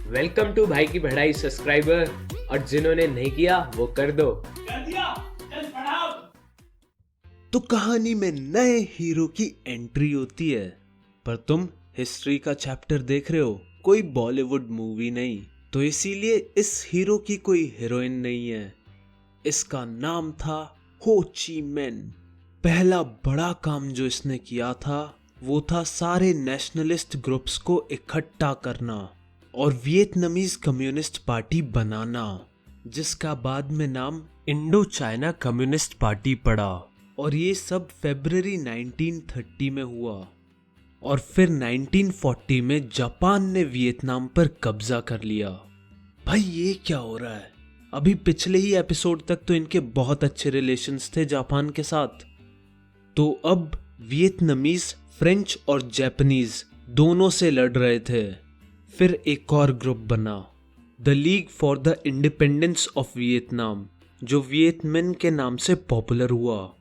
Welcome to भाई की बढ़ाई सब्सक्राइबर, और जिन्होंने नहीं किया वो कर दो। कर दिया, चल पढ़ाओ। तो कहानी में नए हीरो की एंट्री होती है, पर तुम हिस्ट्री का चैप्टर देख रहे हो, कोई बॉलीवुड मूवी नहीं। तो इसीलिए इस हीरो की कोई हीरोइन नहीं है। इसका नाम था हो ची मिन। पहला बड़ा काम जो इसने किया था वो था सारे नेशनलिस्ट ग्रुप्स को इकट्ठा करना और वियतनामीज कम्युनिस्ट पार्टी बनाना, जिसका बाद में नाम इंडो चाइना कम्युनिस्ट पार्टी पड़ा। और ये सब फरवरी 1930 में हुआ। और फिर 1940 में जापान ने वियतनाम पर कब्जा कर लिया। भाई ये क्या हो रहा है? अभी पिछले ही एपिसोड तक तो इनके बहुत अच्छे रिलेशंस थे जापान के साथ। तो अब वियतनामीज फ्रेंच और जापानीज दोनों से लड़ रहे थे। फिर एक और ग्रुप बना, the league for the independence of Vietnam, जो वियतमिन के नाम से पॉपुलर हुआ।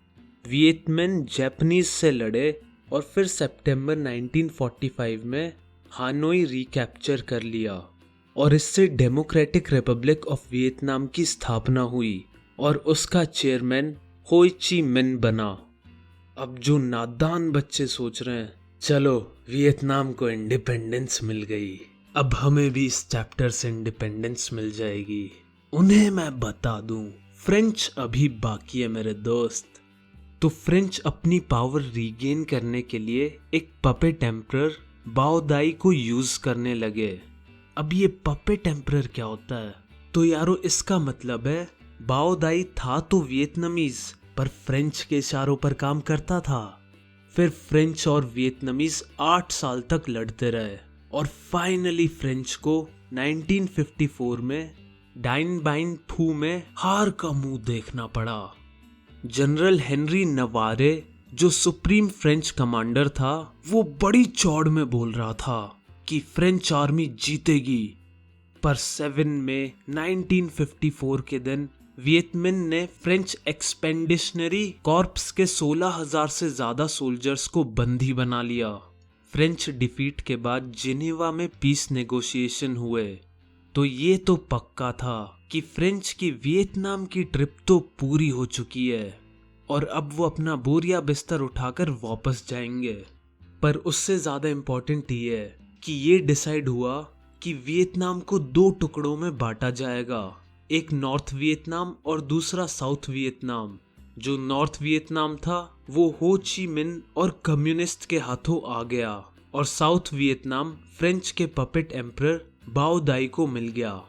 वियतमिन जापानीज से लड़े और फिर सितंबर 1945 में हानोई रिकैप्चर कर लिया और इससे डेमोक्रेटिक रिपब्लिक ऑफ वियतनाम की स्थापना हुई और उसका चेयरमैन हो ची मिन बना। अब जो नादान बच्चे सोच रहे हैं चलो वियतनाम को इंडिपेंडेंस मिल गई, अब हमें भी इस चैप्टर से इंडिपेंडेंस मिल जाएगी, उन्हें मैं बता दूं फ्रेंच अभी बाकी है मेरे दोस्त। तो फ्रेंच अपनी पावर रीगेन करने के लिए एक पपेट एम्परर बाओ दाई को यूज करने लगे। अब ये पपेट एम्परर क्या होता है? तो यारो इसका मतलब है बाओ दाई था तो वियतनामीज, पर फ्रेंच के इशारों पर काम करता था। फिर फ्रेंच और वियतनामीज 8 साल तक लड़ते रहे और फाइनली फ्रेंच को 1954 में डाइन बाइन फू में हार का मुंह देखना पड़ा। जनरल हेनरी नवारे, जो सुप्रीम फ्रेंच कमांडर था, वो बड़ी चौड़ में बोल रहा था कि फ्रेंच आर्मी जीतेगी। पर 7 मई 1954 के दिन वियतमिन ने फ्रेंच एक्सपेडिशनरी कॉर्प्स के 16,000 से ज्यादा सोल्जर्स को बंदी बना लिया। फ्रेंच डिफीट के बाद जिनेवा में पीस नेगोशिएशन हुए। तो ये तो पक्का था कि फ्रेंच की वियतनाम की ट्रिप तो पूरी हो चुकी है और अब वो अपना बोरिया बिस्तर उठाकर वापस जाएंगे। पर उससे ज्यादा इम्पोर्टेंट ये है कि ये डिसाइड हुआ कि वियतनाम को 2 टुकड़ों में बांटा जाएगा, एक नॉर्थ वियतनाम और दूसरा साउथ वियतनाम। जो नॉर्थ वियतनाम था वो हो ची मिन और कम्युनिस्ट के हाथों आ गया और साउथ वियतनाम फ्रेंच के पपेट एम्परर बाओ दाई को मिल गया।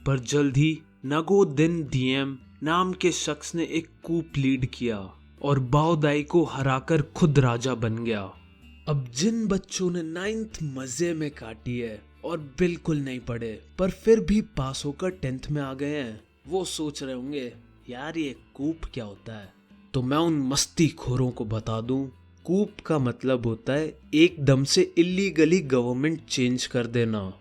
पर जल्द ही नगो दिन दिएम नाम के शख्स ने एक कूप लीड किया और बाओ दाई को हराकर खुद राजा बन गया। अब जिन बच्चों ने 9th मजे में काटी है और बिल्कुल नहीं पढ़े पर फिर भी पास होकर 10th में आ गए हैं, वो सोच रहे होंगे यार ये कूप क्या होता है। तो मैं उन मस्ती खोरों को बता दूं, कूप का मतलब होता है एकदम से इलीगली गवर्नमेंट चेंज कर देना।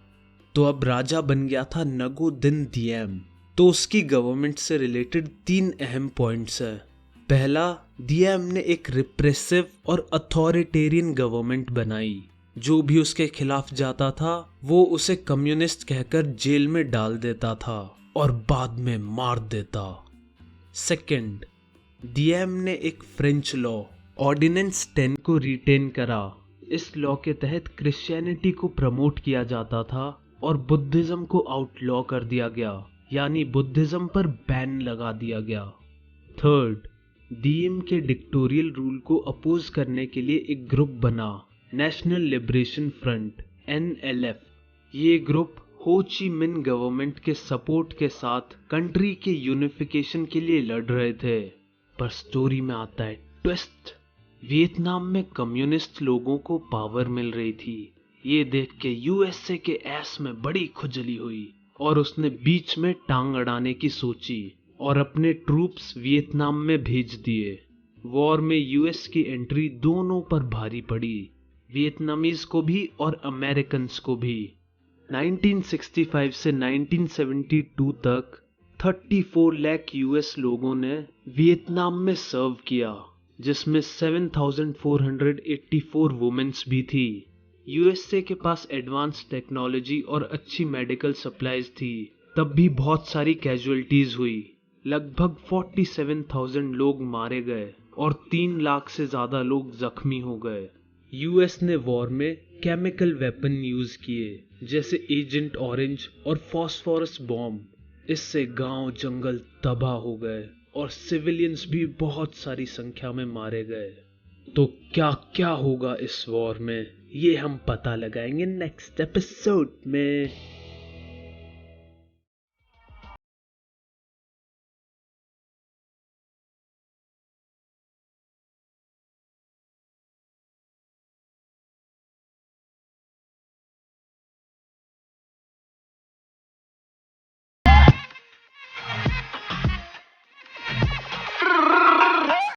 तो अब राजा बन गया था नगो दिन दिएम। तो उसकी गवर्नमेंट से रिलेटेड 3 अहम पॉइंट्स है। पहला, दिएम ने एक रिप्रेसिव और अथॉरिटेरियन गवर्नमेंट बनाई। जो भी उसके खिलाफ जाता था वो उसे कम्युनिस्ट कहकर जेल में डाल देता था और बाद में मार देता। सेकंड, दिएम ने एक फ्रेंच लॉ ऑर्डिनेंस 10 को रिटेन करा। इस लॉ के तहत क्रिश्चियनिटी को प्रमोट किया जाता था और बुद्धिज्म को आउटलॉ कर दिया गया, यानी बुद्धिज्म पर बैन लगा दिया गया। थर्ड, दिएम के डिक्टोरियल रूल को अपोज करने के लिए एक ग्रुप बना, नेशनल लिबरेशन फ्रंट NLF। ये ग्रुप हो ची मिन गवर्नमेंट के सपोर्ट के साथ कंट्री के यूनिफिकेशन के लिए लड़ रहे थे। पर स्टोरी में आता है ट्विस्ट। वियतनाम में कम्युनिस्ट लोगों को पावर मिल रही थी। ये देख के USA के ऐस में बड़ी खुजली हुई और उसने बीच में टांग अड़ाने की सोची और अपने ट्रूप्स वियतनाम में भेज दिए। वॉर में US की एंट्री दोनों पर भारी पड़ी, वियतनामीज को भी और अमेरिकन्स को भी। 1965 से 1972 तक 34 लाख US लोगों ने वियतनाम में सर्व किया, जिसमें 7,484 वुमेन्स भी थी। यूएसए के पास एडवांस टेक्नोलॉजी और अच्छी मेडिकल सप्लाईज थी, तब भी बहुत सारी कैजुअलिटीज हुई। लगभग 47,000 लोग मारे गए और 3 लाख से ज्यादा लोग जख्मी हो गए। यूएस ने वॉर में केमिकल वेपन यूज किए, जैसे एजेंट ऑरेंज और फास्फोरस बॉम्ब। इससे गांव जंगल तबाह हो गए और सिविलियंस भी बहुत सारी संख्या में मारे गए। तो क्या क्या होगा इस वॉर में, ये हम पता लगाएंगे नेक्स्ट एपिसोड में।